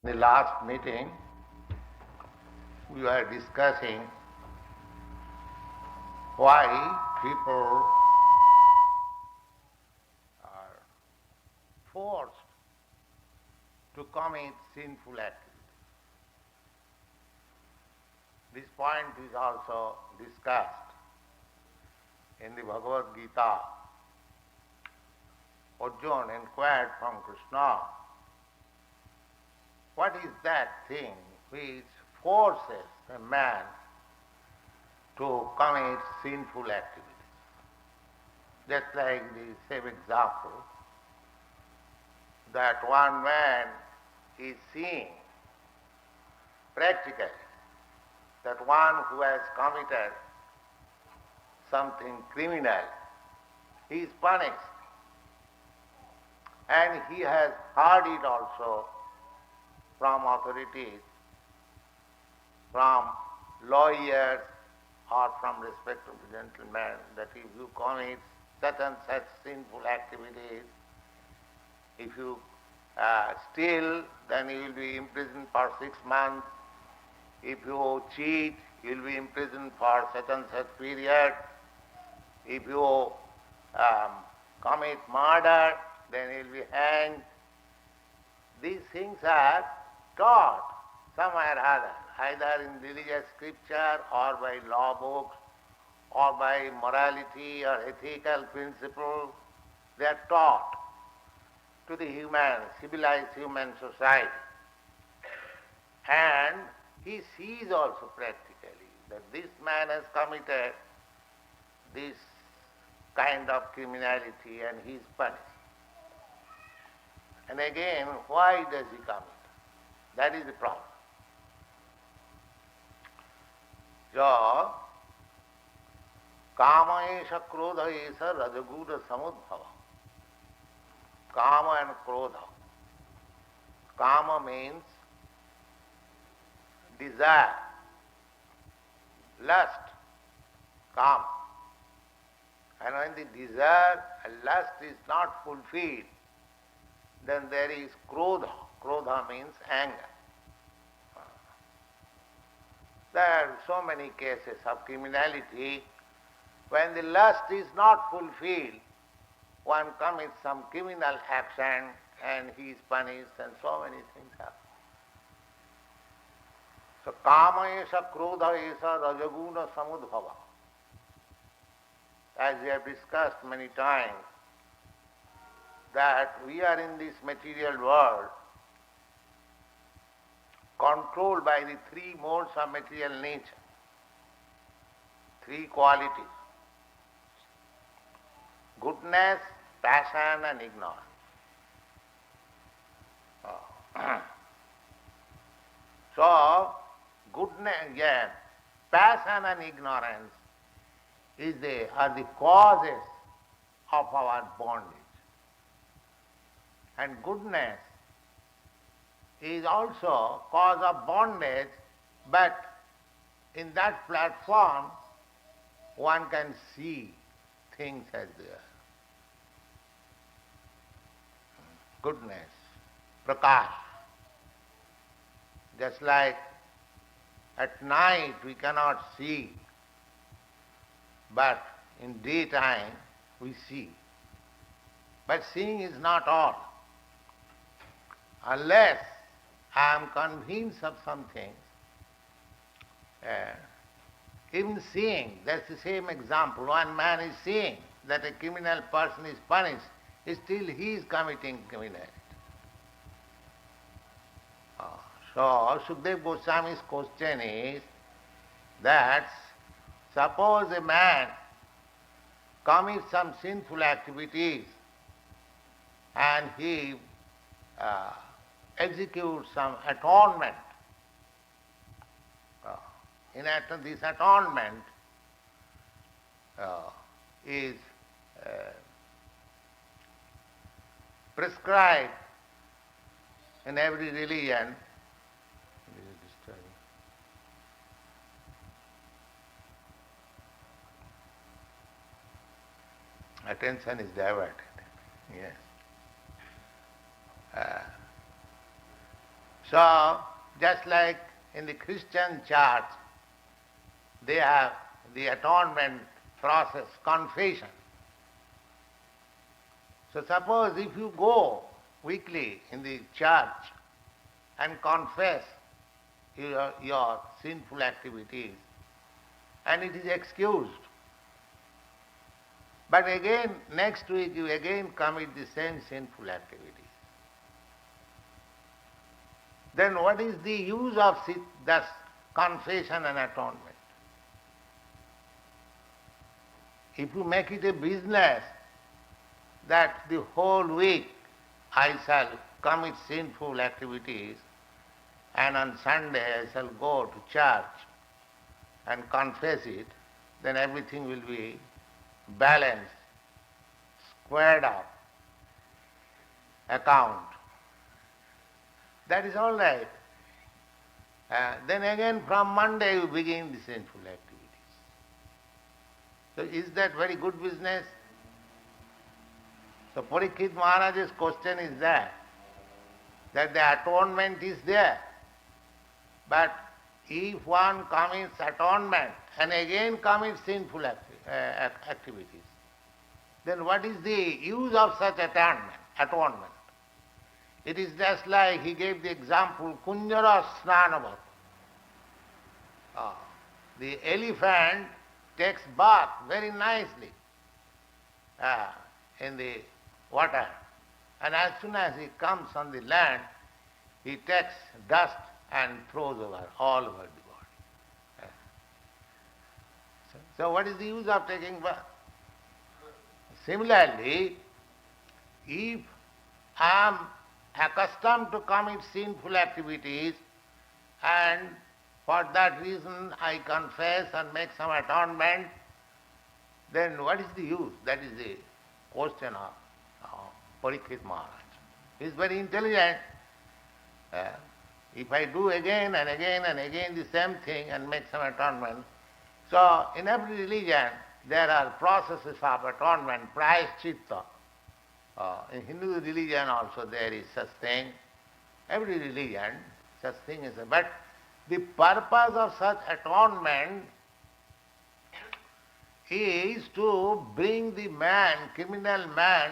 In the last meeting, we were discussing why people are forced to commit sinful activities. This point is also discussed in the Bhagavad Gita. Arjuna inquired from Krishna, what is that thing which forces a man to commit sinful activities? Just like the same example, that one man is seeing practically that one who has committed something criminal, he is punished. And he has heard it also from authorities, from lawyers or from respectable gentlemen, that if you commit such and such sinful activities, if you steal, then you will be imprisoned for 6 months. If you cheat, you will be imprisoned for such and such period. If you commit murder, then you will be hanged. These things are taught somewhere or other, either in religious scripture or by law books or by morality or ethical principles. They are taught to the civilized human society. And he sees also practically that this man has committed this kind of criminality and he is punished. And again, why does he commit? That is the problem. So, kama esha krodha esha rajaguna samudbhava. Kama and krodha. Kama means desire, lust, kama. And when the desire and lust is not fulfilled, then there is krodha. Krodha means anger. There are so many cases of criminality. When the lust is not fulfilled, one commits some criminal action and he is punished, and so many things happen. So, kama esha krodha esha rajaguna samudbhava. As we have discussed many times, that we are in this material world controlled by the 3 modes of material nature, 3 qualities: goodness, passion and ignorance. So, goodness, passion and ignorance are the causes of our bondage. And goodness is also cause of bondage, but in that platform one can see things as they are. Goodness, prakash. Just like at night we cannot see, but in daytime we see. But seeing is not all. Unless I am convinced of something, even seeing, that's the same example. One man is seeing that a criminal person is punished, still he is committing criminality. So, Sukadeva Goswami's question is that suppose a man commits some sinful activities and he execute some atonement. This atonement is prescribed in every religion. Attention is diverted. Yes. So, just like in the Christian church, they have the atonement process, confession. So suppose if you go weekly in the church and confess your sinful activities, and it is excused, but again next week you again commit the same sinful activities, then what is the use of thus confession and atonement? If you make it a business that the whole week I shall commit sinful activities and on Sunday I shall go to church and confess it, then everything will be balanced, squared up, account. That is all right. Then again from Monday you begin the sinful activities. So is that very good business? So Parikshit Maharaj's question is that the atonement is there. But if one commits atonement and again commits sinful activities, then what is the use of such atonement? It is just like he gave the example, Kunjara Snanavat. The elephant takes bath very nicely in the water, and as soon as he comes on the land, he takes dust and throws all over the body. So what is the use of taking bath? Similarly, if I am accustomed to commit sinful activities and for that reason I confess and make some atonement, then what is the use? That is the question of Parikshit Maharaj. He is very intelligent. If I do again and again and again the same thing and make some atonement, so in every religion there are processes of atonement, prayaschitta. In Hindu religion also there is such thing. Every religion, such thing is. But the purpose of such atonement is to bring the man, criminal man,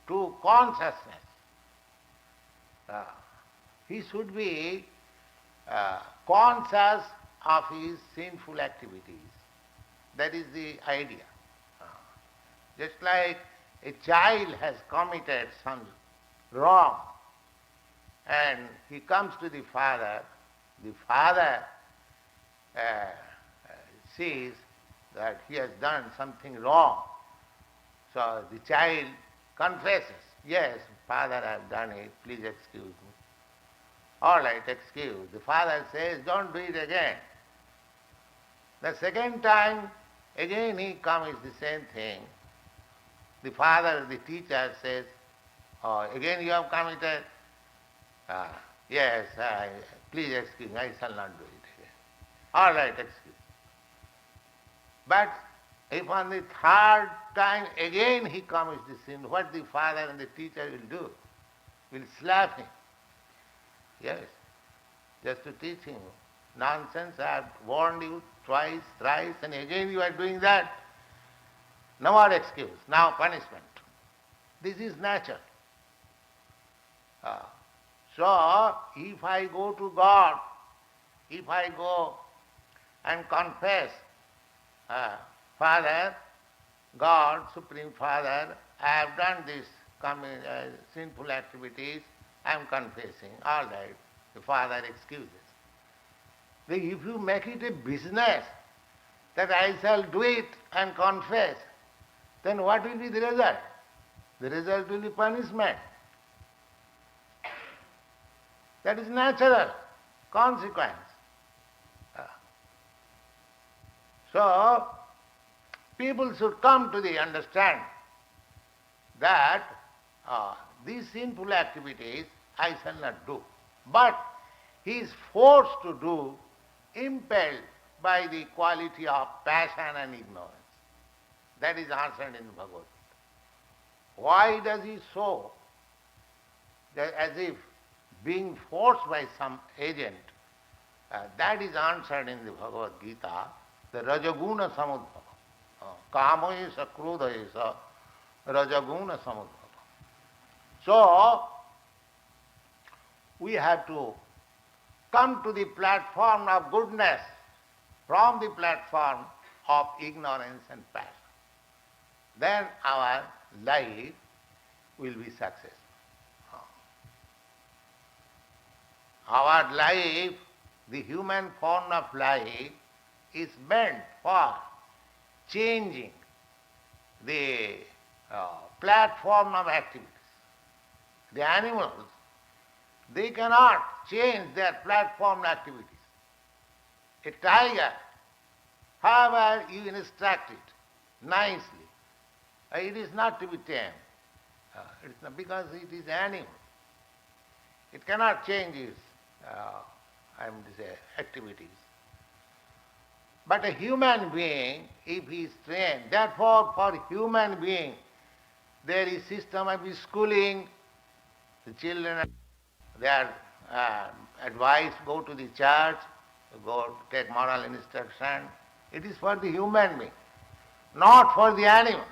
to consciousness. He should be conscious of his sinful activities. That is the idea. Just like a child has committed some wrong and he comes to the father sees that he has done something wrong. So the child confesses, yes, father, I have done it, please excuse me. All right, excuse. The father says, don't do it again. The second time, again he commits the same thing. The father, the teacher says, oh, again you have committed? Yes, please excuse me, I shall not do it again. All right, excuse. But if on the third time again he commits the sin, what the father and the teacher will do? Will slap him. Yes, just to teach him. Nonsense, I have warned you twice, thrice, and again you are doing that. No more excuse, now punishment. This is nature. So, if I go to God, if I go and confess, Father, God, Supreme Father, I have done this sinful activities, I am confessing. All right, the Father excuses. If you make it a business that I shall do it and confess, then what will be the result? The result will be punishment. That is natural consequence. So, people should come to the understand that these sinful activities I shall not do. But he is forced to do, impelled by the quality of passion and ignorance. That is answered in Bhagavad Gita. Why does he show that as if being forced by some agent, that is answered in the Bhagavad Gita, the Rajaguna Samudbhava. Kama-esa, Krodha-esa, Rajaguna Samudbhava. So, we have to come to the platform of goodness from the platform of ignorance and passion. Then our life will be successful. Our life, the human form of life, is meant for changing the platform of activities. The animals, they cannot change their platform activities. A tiger, however you instruct it nicely, it is not to be tamed. It's not, because it is animal. It cannot change its activities. But a human being, if he is trained, therefore for human being, there is system of schooling. The children, they are advised to go to the church, go take moral instruction. It is for the human being, not for the animals.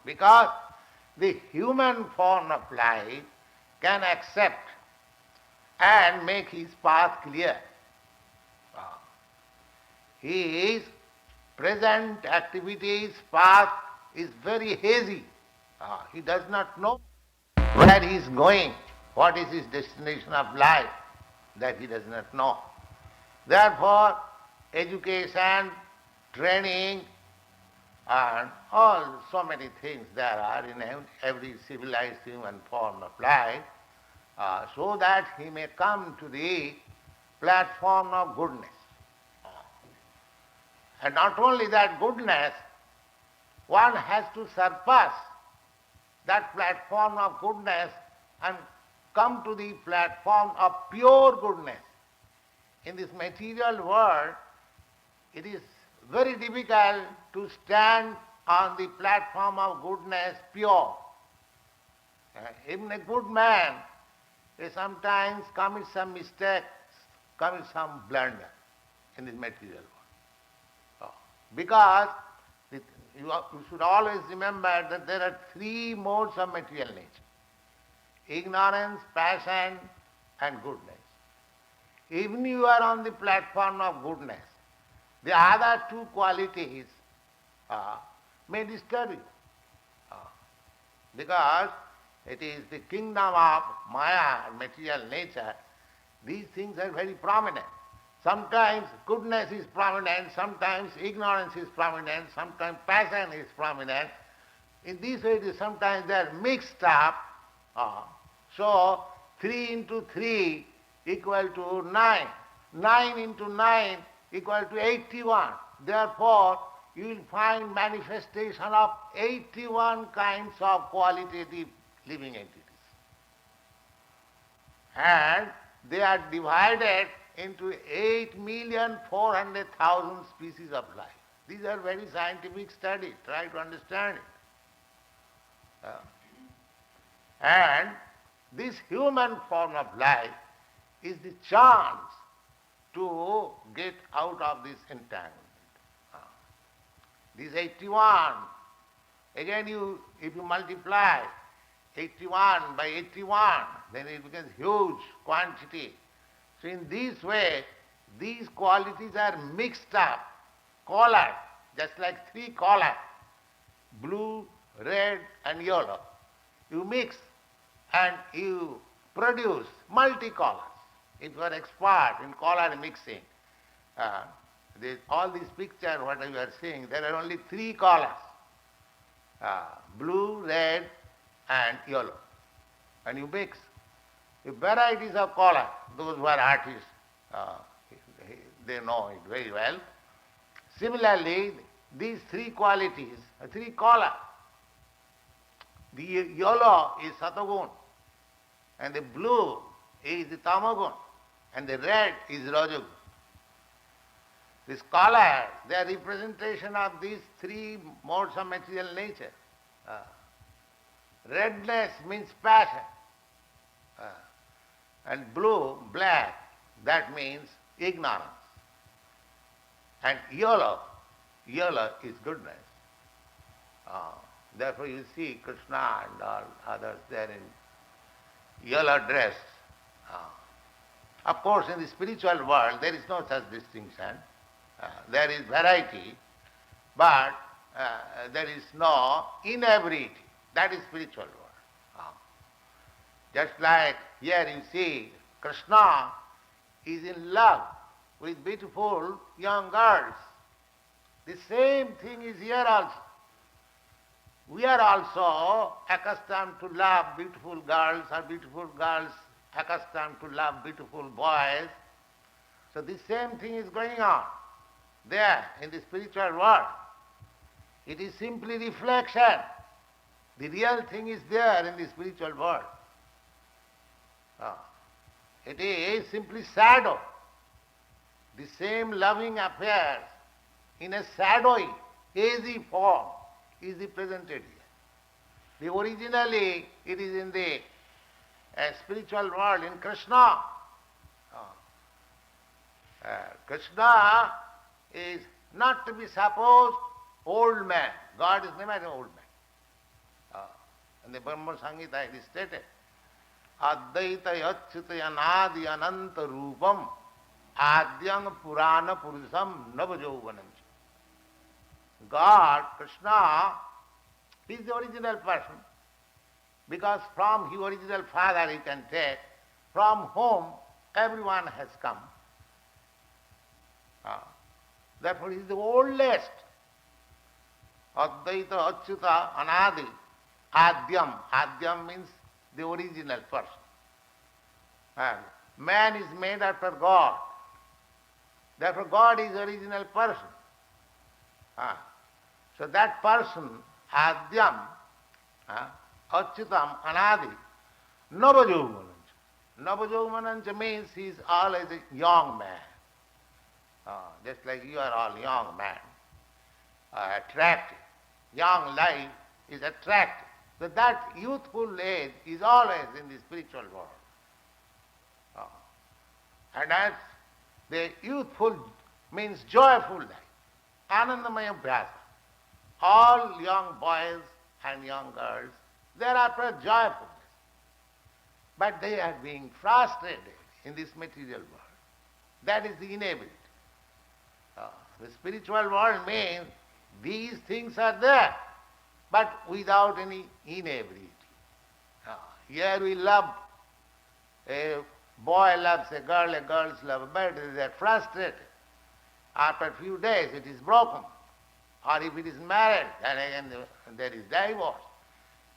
Because the human form of life can accept and make his path clear. His present activities, path is very hazy. He does not know where he is going, what is his destination of life, that he does not know. Therefore, education, training, and all so many things there are in every civilized human form of life, so that he may come to the platform of goodness. And not only that goodness, one has to surpass that platform of goodness and come to the platform of pure goodness. In this material world, it is very difficult to stand on the platform of goodness pure. Even a good man, he sometimes commits some mistakes, commits some blunder in this material world. Because you should always remember that there are three modes of material nature: ignorance, passion, and goodness. Even you are on the platform of goodness, the other two qualities may disturb you. Because it is the kingdom of māyā, material nature, these things are very prominent. Sometimes goodness is prominent, sometimes ignorance is prominent, sometimes passion is prominent. In this way, sometimes they are mixed up. So 3 into 3 equal to 9. 9 into 9 equal to 81. Therefore, you will find manifestation of 81 kinds of qualitative living entities. And they are divided into 8,400,000 species of life. These are very scientific studies. Try to understand it. And this human form of life is the chance to get out of this entanglement. This 81, again if you multiply 81 by 81, then it becomes huge quantity. So in this way, these qualities are mixed up, colored, just like 3 colors, blue, red and yellow. You mix and you produce multicolors. If you are expert in color mixing, all these pictures, what you are seeing, there are only 3 colors, blue, red and yellow. And you mix varieties of color. Those who are artists, they know it very well. Similarly, these 3 qualities, 3 colors. The yellow is Satagun, and the blue is the Tamagun, and the red is Rajagun. These colors, they are representation of these 3 modes of material nature. Redness means passion. And blue, black, that means ignorance. And yellow is goodness. Therefore you see Krishna and all others there in yellow dress. Of course, in the spiritual world there is no such distinction. There is variety, but there is no inebriety. That is spiritual world. Just like here you see, Krishna is in love with beautiful young girls. The same thing is here also. We are also accustomed to love beautiful girls, or beautiful girls accustomed to love beautiful boys. So the same thing is going on there in the spiritual world. It is simply reflection. The real thing is there in the spiritual world. It is simply shadow. The same loving affairs in a shadowy, hazy form is presented here. Originally it is in the spiritual world, in Krishna. Krishna is not to be supposed old man. God is never an old man. In the Brahma Samhita it is stated, Advaita Yachyuta Anadi Ananta Rupam Adyam Purana Purusam Navajovanam. God, Krishna, is the original person, because from his original father he can take, from whom everyone has come. Therefore he is the oldest. Advaita Achyuta Anadi Adyam. Adyam means the original person. And man is made after God. Therefore God is the original person. So that person, Adyam, Achyutam, Anadi, Navajovanancha. Navajovanancha means he is always a young man. Just like you are all young man, attractive. Young life is attractive. So that youthful age is always in the spiritual world. And as the youthful means joyful life. Anandamaya Bhyasa. All young boys and young girls, they are after joyfulness. But they are being frustrated in this material world. That is the inability. The spiritual world means these things are there, but without any inability. Here we love, a boy loves a girl loves a boy, they are frustrated. After a few days it is broken. Or if it is married, then again there is divorce.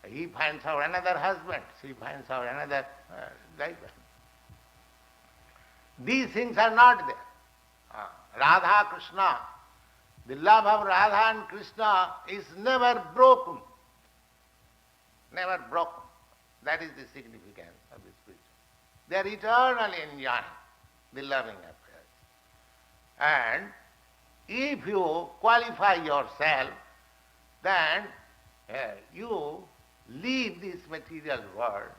He finds out another husband, she finds out another divorce. These things are not there. Radha, Krishna, the love of Radha and Krishna is never broken. Never broken. That is the significance of the spiritual. They are eternally enjoying the loving affairs. And if you qualify yourself, then you leave this material world,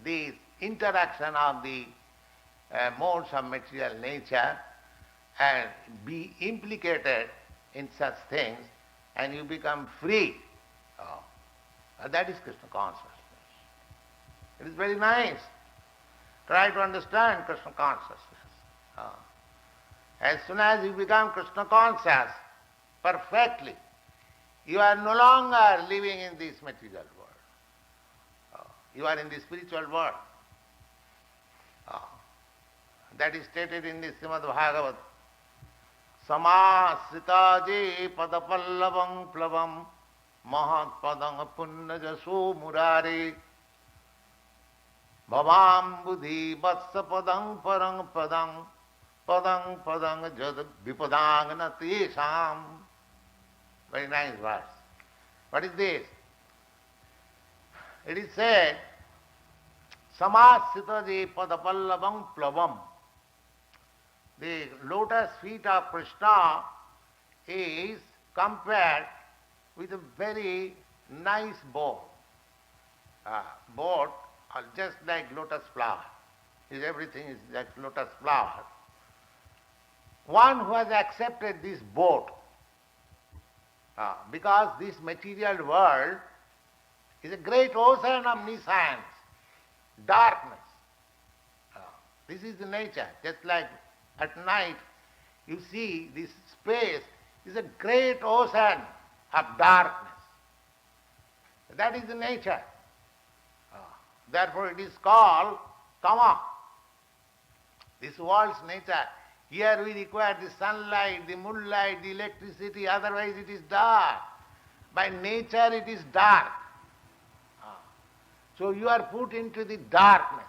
this interaction of the modes of material nature, and be implicated in such things, and you become free. That is Krishna consciousness. It is very nice. Try to understand Krishna consciousness. As soon as you become Krishna conscious perfectly, you are no longer living in this material world. You are in the spiritual world. That is stated in the Srimad Bhagavad. Samasritaje padapallavam plavam mahat padang punnajaso murare bhavam buddhi vatsa padang parang padang padang padang jad vipadang natesham. Very nice verse. What is this? It is said, Samasritaje padapallavam plavam. The lotus feet of Krishna is compared with a very nice boat. Boat are just like lotus flower. everything is like lotus flower. One who has accepted this boat, because this material world is a great ocean of nescience, darkness. This is the nature. Just like at night, you see this space is a great ocean of darkness. That is the nature. Therefore it is called tama. This world's nature. Here we require the sunlight, the moonlight, the electricity, otherwise it is dark. By nature it is dark. So you are put into the darkness.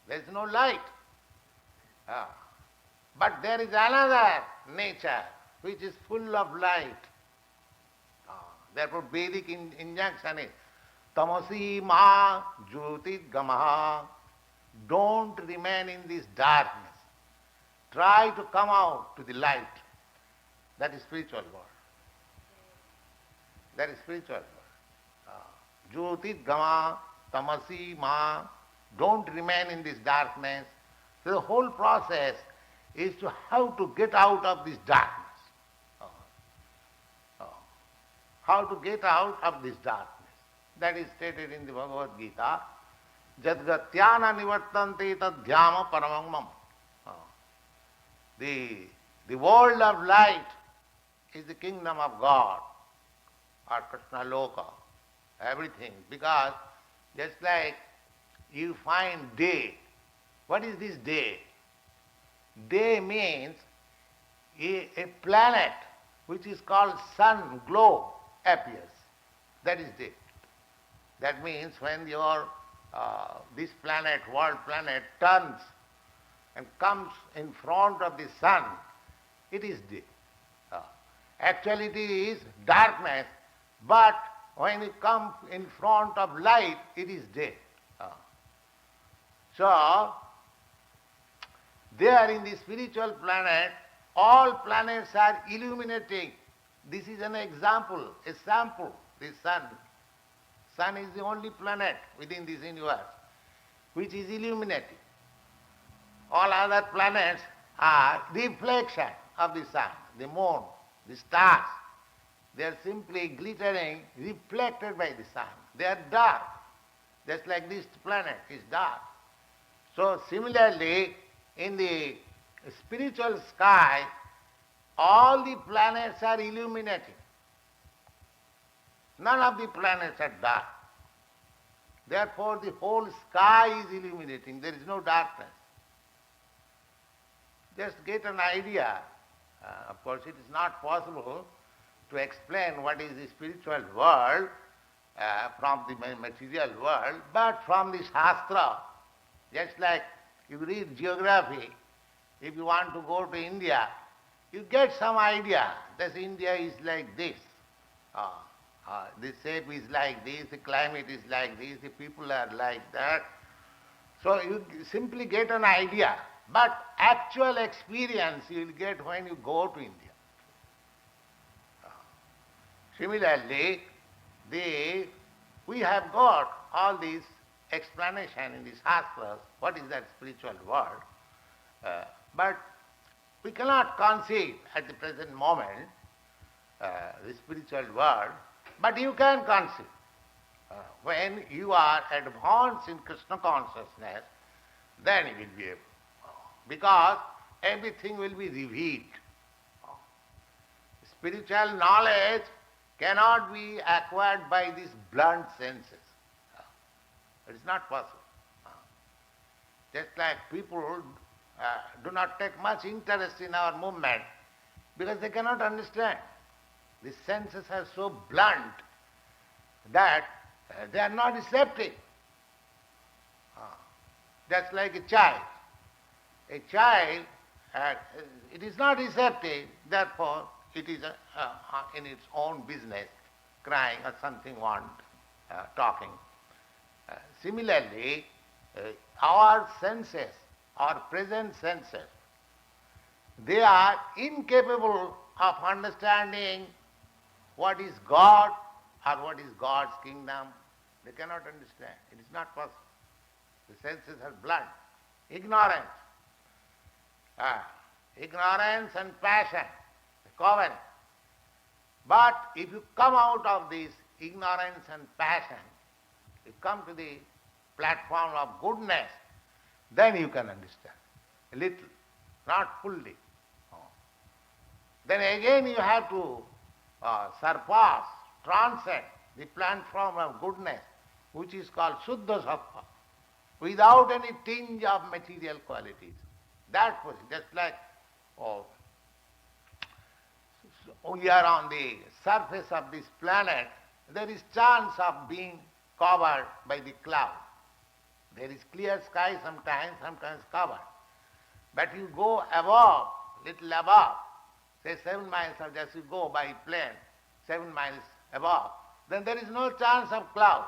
There is no light. But there is another nature which is full of light. Therefore Vedic injunction is tamasi ma jyotit gamaha. Don't remain in this darkness. Try to come out to the light. That is spiritual world. That is spiritual world. Jyotit gama tamasi ma. Don't remain in this darkness. So the whole process is to how to get out of this darkness. How to get out of this darkness. That is stated in the Bhagavad Gita. Jadgatyana nivartante tadhyama paramam. The world of light is the kingdom of God, or Kṛṣṇa loka, everything. Because just like you find day, what is this day? Day means a planet which is called sun globe appears. That is day. That means when your this planet, world planet, turns and comes in front of the sun, it is day. Actually it is darkness, but when it comes in front of light, it is day. So, there in the spiritual planet, all planets are illuminating. This is an example, a sample, the sun. Sun is the only planet within this universe which is illuminating. All other planets are reflection of the sun, the moon, the stars. They are simply glittering, reflected by the sun. They are dark, just like this planet is dark. So similarly, in the spiritual sky, all the planets are illuminating. None of the planets are dark. Therefore the whole sky is illuminating. There is no darkness. Just get an idea. Of course, it is not possible to explain what is the spiritual world from the material world, but from the Shastra, just like you read geography, if you want to go to India, you get some idea that India is like this. The shape is like this, the climate is like this, the people are like that. So you simply get an idea. But actual experience you will get when you go to India. Similarly, we have got all these explanation in the Shastras, what is that spiritual world. But we cannot conceive at the present moment the spiritual world, but you can conceive. When you are advanced in Krishna consciousness, then you will be able. Because everything will be revealed. Spiritual knowledge cannot be acquired by these blunt senses. It is not possible. Just like people do not take much interest in our movement because they cannot understand. The senses are so blunt that they are not receptive. Just like a child. A child, it is not receptive, therefore it is in its own business, crying or something talking. Similarly, our senses, our present senses, they are incapable of understanding what is God or what is God's kingdom. They cannot understand. It is not possible. The senses are blunt. ignorance. Ignorance and passion, common. But if you come out of this ignorance and passion, you come to the platform of goodness, then you can understand. A little, not fully. Then again you have to surpass, transcend the platform of goodness, which is called Shuddha Sattva, without any tinge of material qualities. That was just like we are on the surface of this planet, there is chance of being covered by the cloud. There is clear sky sometimes covered. But you go above, little above, say 7 miles, or just you go by plane, 7 miles above, then there is no chance of cloud.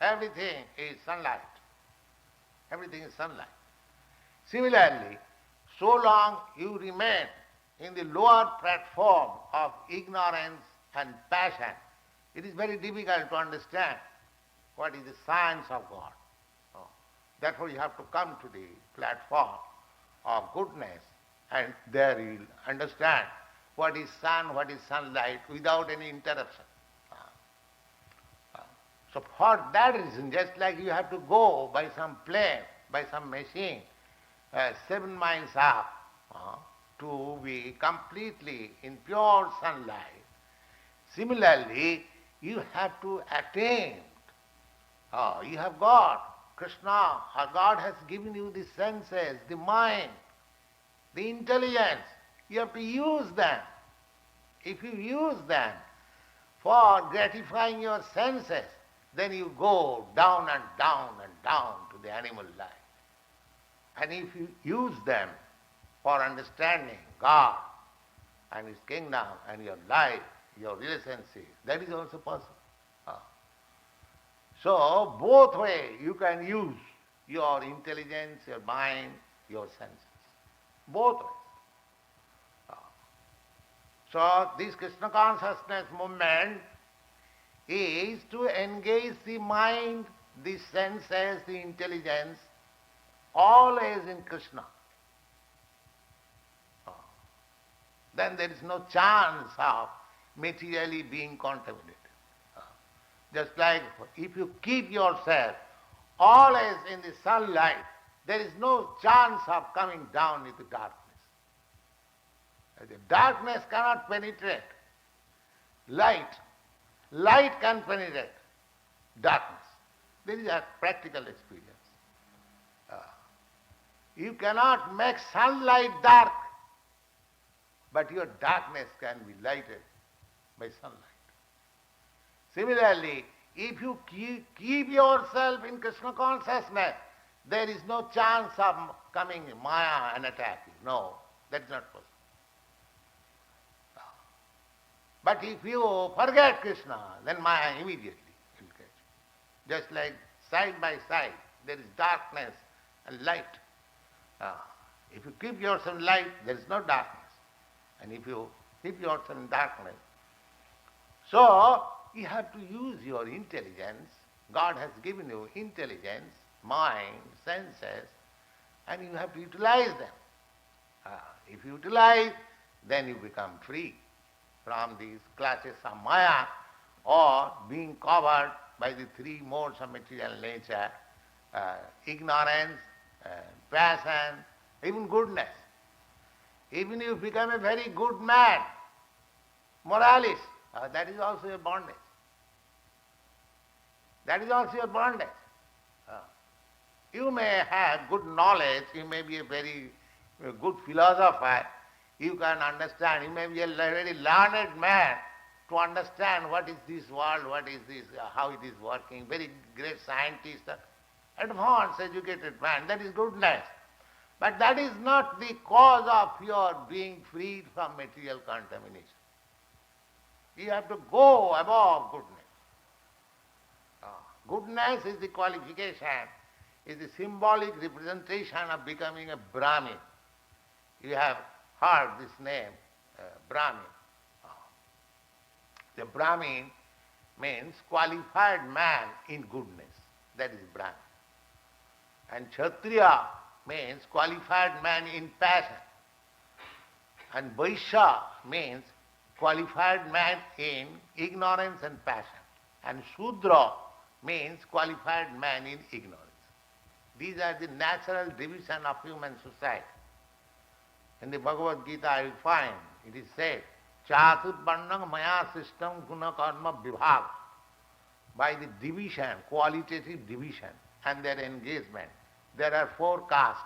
Everything is sunlight. Everything is sunlight. Similarly, so long you remain in the lower platform of ignorance and passion, it is very difficult to understand what is the science of God. Therefore you have to come to the platform of goodness, and there you will understand what is sun, what is sunlight, without any interruption. So for that reason, just like you have to go by some plane, by some machine, 7 miles up to be completely in pure sunlight, similarly you have to attain. You have got Krishna, or God has given you the senses, the mind, the intelligence. You have to use them. If you use them for gratifying your senses, then you go down and down and down to the animal life. And if you use them for understanding God and His kingdom and your life, your relationship, that is also possible. So both ways you can use your intelligence, your mind, your senses. Both ways. So this Krishna consciousness movement is to engage the mind, the senses, the intelligence, always in Krishna. Then there is no chance of materially being contaminated. Just like if you keep yourself always in the sunlight, there is no chance of coming down into darkness. The darkness cannot penetrate light. Light can penetrate darkness. This is a practical experience. You cannot make sunlight dark, but your darkness can be lighted by sunlight. Similarly, if you keep yourself in Krishna consciousness, there is no chance of coming māyā and attack you. No, that is not possible. But if you forget Krishna, then māyā immediately will catch you. Just like side by side, there is darkness and light. If you keep yourself in light, there is no darkness. And if you keep yourself in darkness, so you have to use your intelligence. God has given you intelligence, mind, senses, and you have to utilize them. If you utilize, then you become free from these classes of māyā, or being covered by the three modes of material nature, ignorance, passion, even goodness. Even if you become a very good man, moralist, that is also your bondage. That is also your bondage. You may have good knowledge, you may be a very good philosopher, you can understand, you may be a very learned man to understand what is this world, what is this, how it is working, very great scientist, advanced, educated man, that is goodness. But that is not the cause of your being freed from material contamination. You have to go above goodness. Goodness is the qualification, is the symbolic representation of becoming a Brahmin. You have heard this name, Brahmin. The Brahmin means qualified man in goodness. That is Brahmin. And Kshatriya means qualified man in passion. And Vaishya means qualified man in ignorance and passion. And Shudra means qualified man in ignorance. These are the natural division of human society. In the Bhagavad Gita you find, it is said, Chaturvarnam maya system guna karma vibhaga. By the division, qualitative division and their engagement, there are 4 castes.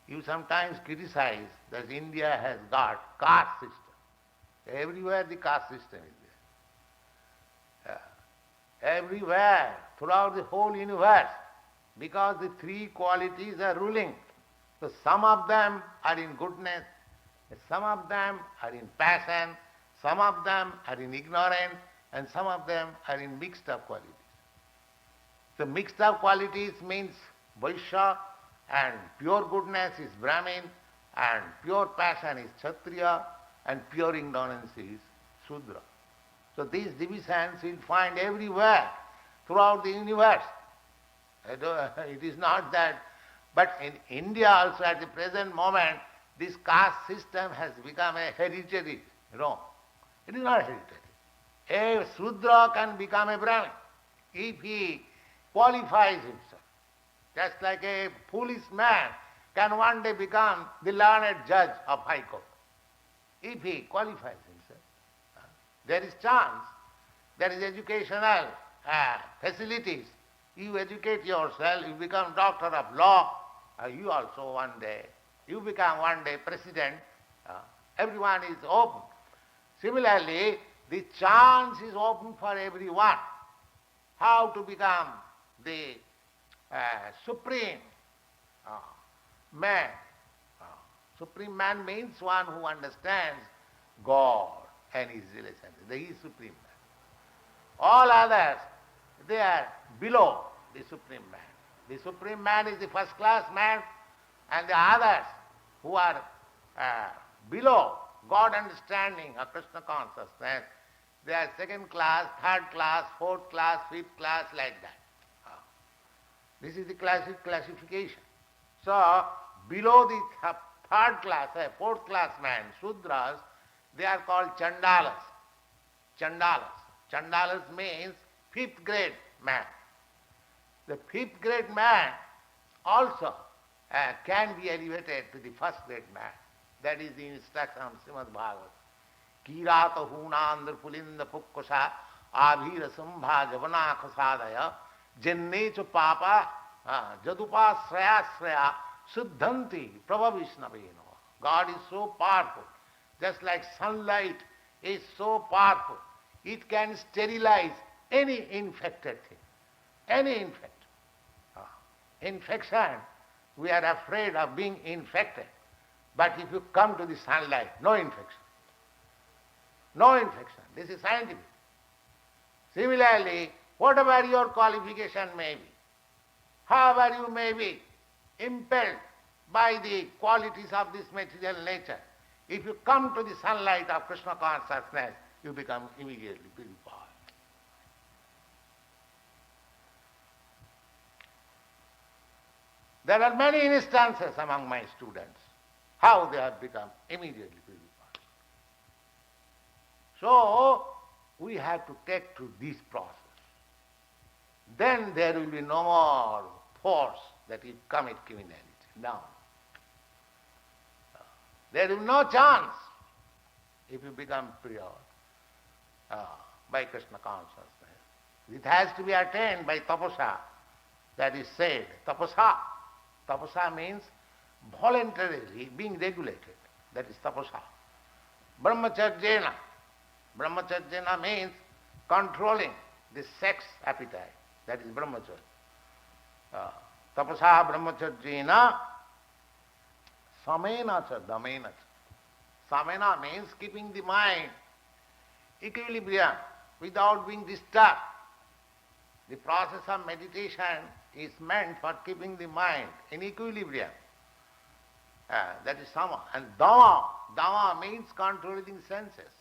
You sometimes criticize that India has got caste system. Everywhere the caste system is there. Everywhere, throughout the whole universe, because the 3 qualities are ruling. So some of them are in goodness, some of them are in passion, some of them are in ignorance, and some of them are in mixed up qualities. So mixed up qualities means Vaishya, and pure goodness is Brahmin, and pure passion is Kshatriya, and pure ignorance is Shudra. So these divisions you'll find everywhere throughout the universe. It is not that, but in India also at the present moment, this caste system has become a hereditary. No, it is not hereditary. A Shudra can become a Brahmin if he qualifies himself. Just like a foolish man can one day become the learned judge of High Court, if he qualifies himself. There is chance, there is educational facilities. You educate yourself, you become doctor of law, you also one day, you become one day president. Everyone is open. Similarly, the chance is open for everyone. How to become the supreme man. Supreme man means one who understands God and his relationship. He is supreme man. All others, they are below the supreme man. The supreme man is the first class man, and the others who are below God understanding or Krishna consciousness, they are second class, third class, fourth class, fifth class, like that. This is the classification. So, below the third class, fourth class man, Shudras, they are called Chandalas. Chandalas. Chandalas means 5th grade man. The 5th grade man also can be elevated to the 1st grade man. That is the instruction of Srimad Bhagavad. Kirata hunandra pulinda pukkusha abhira sambha javana khasadaya jennecha papa jadupa sraya suddhanti prabhavishnaveno. God is so powerful. Just like sunlight is so powerful. It can sterilize any infected thing. Any infect. Infection, we are afraid of being infected. But if you come to the sunlight, no infection. No infection. This is scientific. Similarly, whatever your qualification may be, however you may be impelled by the qualities of this material nature, if you come to the sunlight of Krishna consciousness, you become immediately purified. There are many instances among my students how they have become immediately purified. So, we have to take through this process. Then there will be no more force that will commit criminality. No. There is no chance if you become pure by Krishna consciousness. It has to be attained by tapasa. That is said, tapasa. Tapasa means voluntarily being regulated. That is tapasa. Brahmacharjena. Brahmacharjena means controlling the sex appetite. That is brahmacharya. Tapasa brahmacharjena samena cha damena cha. Samena means keeping the mind equilibrium without being disturbed. The process of meditation is meant for keeping the mind in equilibrium. That is sama. And dhamma. Dhamma means controlling senses.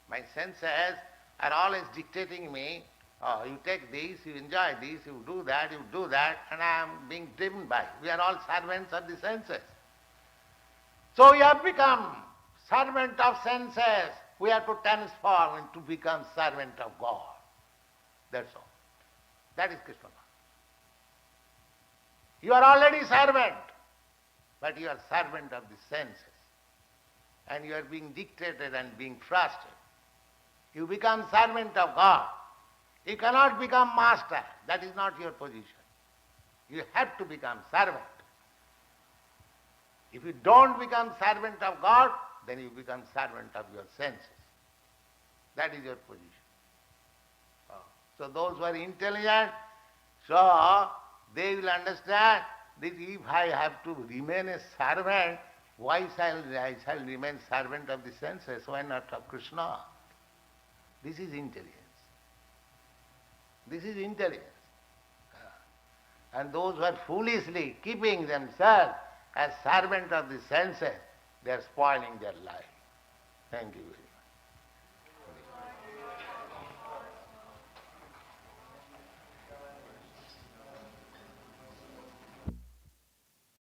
My senses are always dictating me Oh, you take this, you enjoy this, you do that, and I am being driven by. We are all servants of the senses. So we have become servant of senses. We have to transform into become servant of God. That's all. That is Krishna. You are already servant, but you are servant of the senses. And you are being dictated and being trusted. You become servant of God. You cannot become master. That is not your position. You have to become servant. If you don't become servant of God, then you become servant of your senses. That is your position. So those who are intelligent, so they will understand that if I have to remain a servant, why I shall remain servant of the senses? Why not of Krishna? This is intelligence. This is intelligence. And those who are foolishly keeping themselves as servant of the senses, they are spoiling their life. Thank you very much.